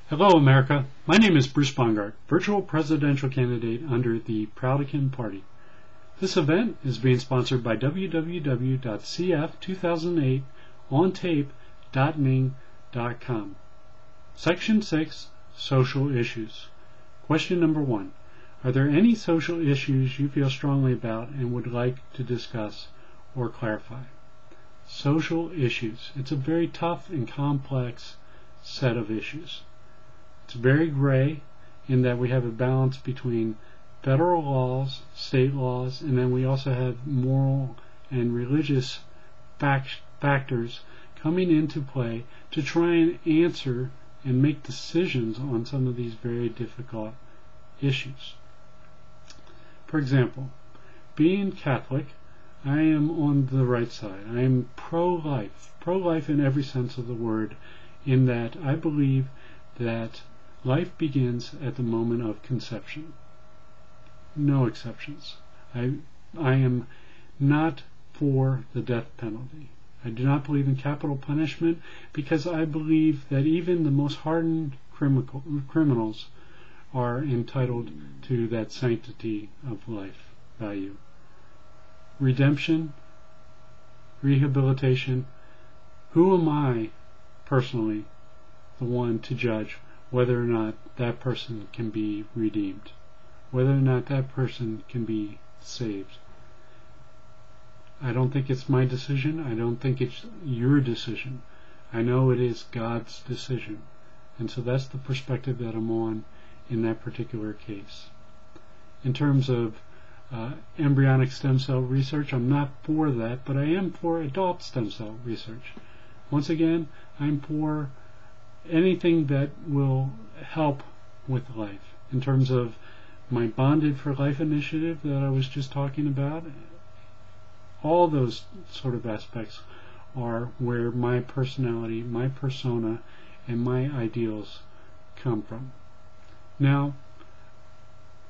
Hello, America. My name is Bruce Bongardt, virtual presidential candidate under the Proudican Party. This event is being sponsored by www.cf2008ontape.ning.com. Section 6, Social Issues. Question number 1. Are there any social issues you feel strongly about and would like to discuss or clarify? Social issues. It's a very tough and complex set of issues. It's very gray in that we have a balance between federal laws, state laws, and then we also have moral and religious factors coming into play to try and answer and make decisions on some of these very difficult issues. For example, being Catholic, I am on the right side. I am pro-life in every sense of the word, in that I believe that life begins at the moment of conception. No exceptions. I am not for the death penalty. I do not believe in capital punishment because I believe that even the most hardened criminals are entitled to that sanctity of life value. Redemption, rehabilitation. Who am I personally the one to judge whether or not that person can be redeemed, whether or not that person can be saved? I don't think it's my decision. I don't think it's your decision. I know it is God's decision. And so that's the perspective that I'm on in that particular case. In terms of embryonic stem cell research, I'm not for that, but I am for adult stem cell research. Once again, I'm for anything that will help with life. In terms of my Bonded for Life initiative that I was just talking about, all those sort of aspects are where my personality, my persona, and my ideals come from. Now,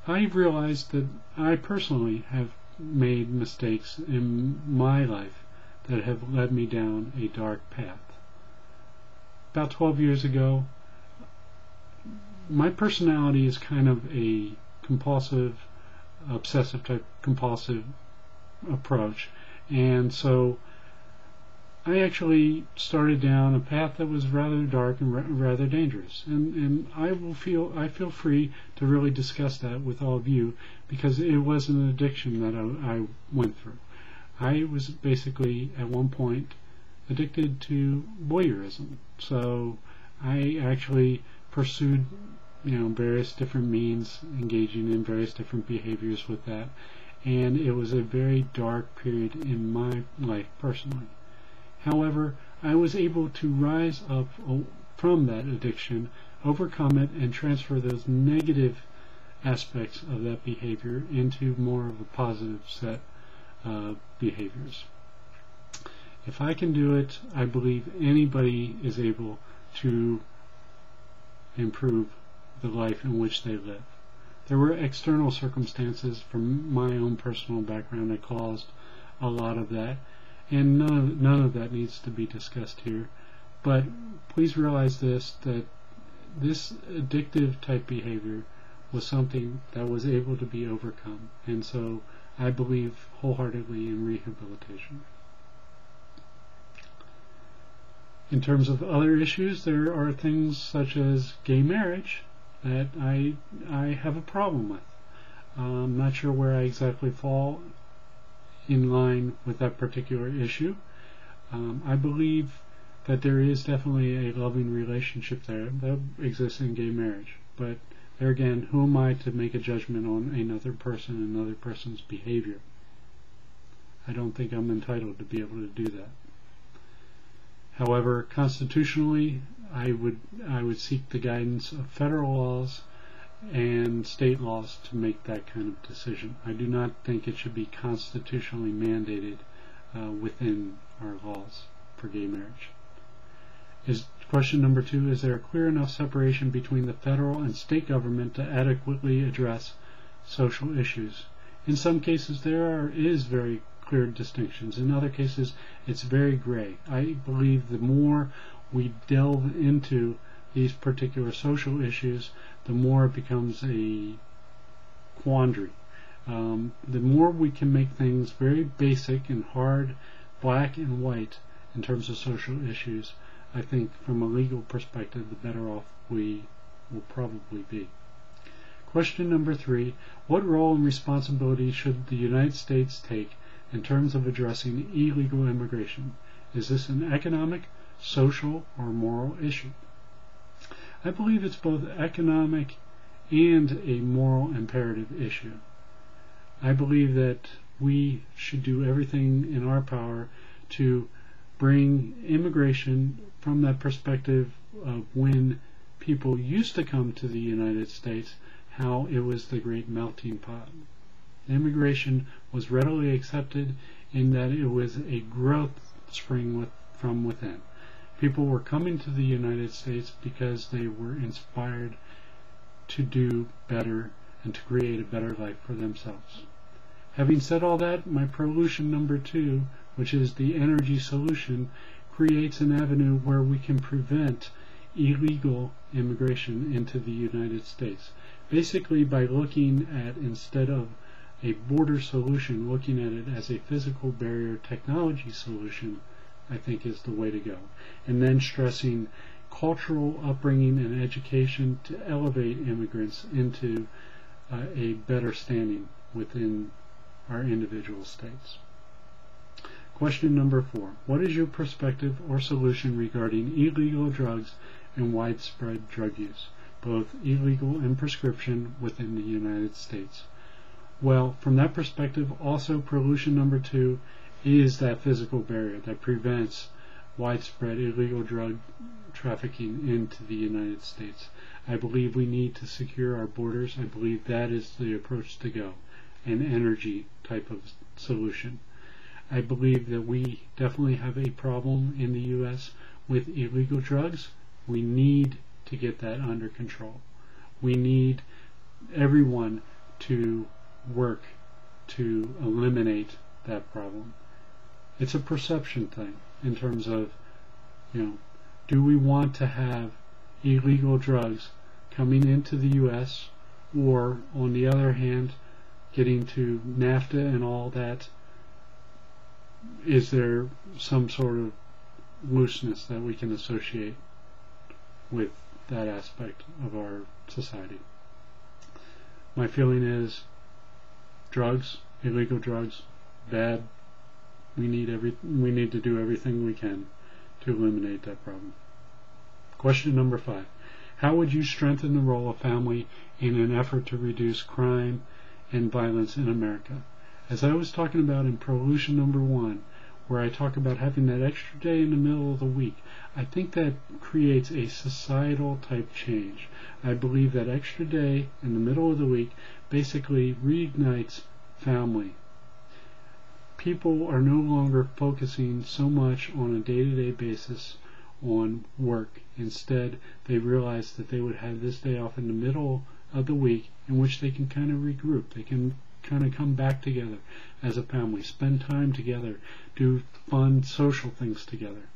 I've realized that I personally have made mistakes in my life that have led me down a dark path. About 12 years ago, my personality is kind of a compulsive, obsessive type compulsive approach, and so I actually started down a path that was rather dark and rather dangerous, and I feel free to really discuss that with all of you, because it was an addiction that I went through. I was basically at one point addicted to voyeurism, so I actually pursued various different means, engaging in various different behaviors with that, and it was a very dark period in my life personally. However, I was able to rise up from that addiction, overcome it, and transfer those negative aspects of that behavior into more of a positive set of behaviors. If I can do it, I believe anybody is able to improve the life in which they live. There were external circumstances from my own personal background that caused a lot of that, and none of that needs to be discussed here. But please realize that this addictive type behavior was something that was able to be overcome, and so I believe wholeheartedly in rehabilitation. In terms of other issues, there are things such as gay marriage that I have a problem with. I'm not sure where I exactly fall in line with that particular issue. I believe that there is definitely a loving relationship there that exists in gay marriage, but there again, who am I to make a judgment on another person and another person's behavior? I don't think I'm entitled to be able to do that. However, constitutionally, I would seek the guidance of federal laws and state laws to make that kind of decision. I do not think it should be constitutionally mandated within our laws for gay marriage. Question number 2, is there a clear enough separation between the federal and state government to adequately address social issues? In some cases there is very clear distinctions. In other cases it's very gray. I believe the more we delve into these particular social issues, the more it becomes a quandary. The more we can make things very basic and hard, black and white in terms of social issues, I think from a legal perspective, the better off we will probably be. Question number 3. What role and responsibility should the United States take in terms of addressing illegal immigration? Is this an economic, social, or moral issue? I believe it's both economic and a moral imperative issue. I believe that we should do everything in our power to bring immigration from that perspective of when people used to come to the United States, how it was the great melting pot. Immigration was readily accepted in that it was a growth spring from within. People were coming to the United States because they were inspired to do better and to create a better life for themselves. Having said all that, my prolution number 2, which is the energy solution, creates an avenue where we can prevent illegal immigration into the United States. Basically by looking at, instead of a border solution, looking at it as a physical barrier technology solution, I think is the way to go. And then stressing cultural upbringing and education to elevate immigrants into a better standing within our individual states. Question number 4. What is your perspective or solution regarding illegal drugs and widespread drug use, both illegal and prescription, within the United States? Well, from that perspective, also prolution number 2 is that physical barrier that prevents widespread illegal drug trafficking into the United States. I believe we need to secure our borders. I believe that is the approach to go, an energy type of solution. I believe that we definitely have a problem in the U.S. with illegal drugs. We need to get that under control. We need everyone to work to eliminate that problem. It's a perception thing in terms of, do we want to have illegal drugs coming into the U.S., or on the other hand, getting to NAFTA and all that? Is there some sort of looseness that we can associate with that aspect of our society? My feeling is drugs, illegal drugs, bad. We need to do everything we can to eliminate that problem. Question number 5. How would you strengthen the role of family in an effort to reduce crime and violence in America? As I was talking about in prolution number 1, where I talk about having that extra day in the middle of the week, I think that creates a societal type change. I believe that extra day in the middle of the week basically reignites family. People are no longer focusing so much on a day-to-day basis on work. Instead, they realize that they would have this day off in the middle of the week in which they can kind of regroup. They can kind of come back together as a family, spend time together, do fun social things together.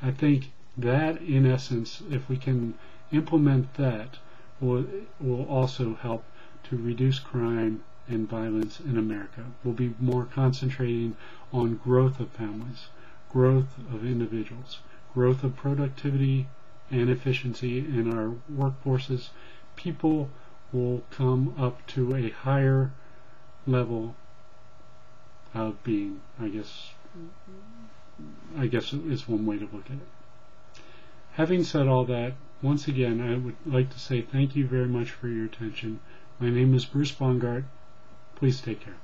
I think that, in essence, if we can implement that, will also help to reduce crime and violence in America. We'll be more concentrating on growth of families, growth of individuals, growth of productivity and efficiency in our workforces. People will come up to a higher level of being, I guess is one way to look at it. Having said all that, once again, I would like to say thank you very much for your attention. My name is Bruce Bongardt. Please take care.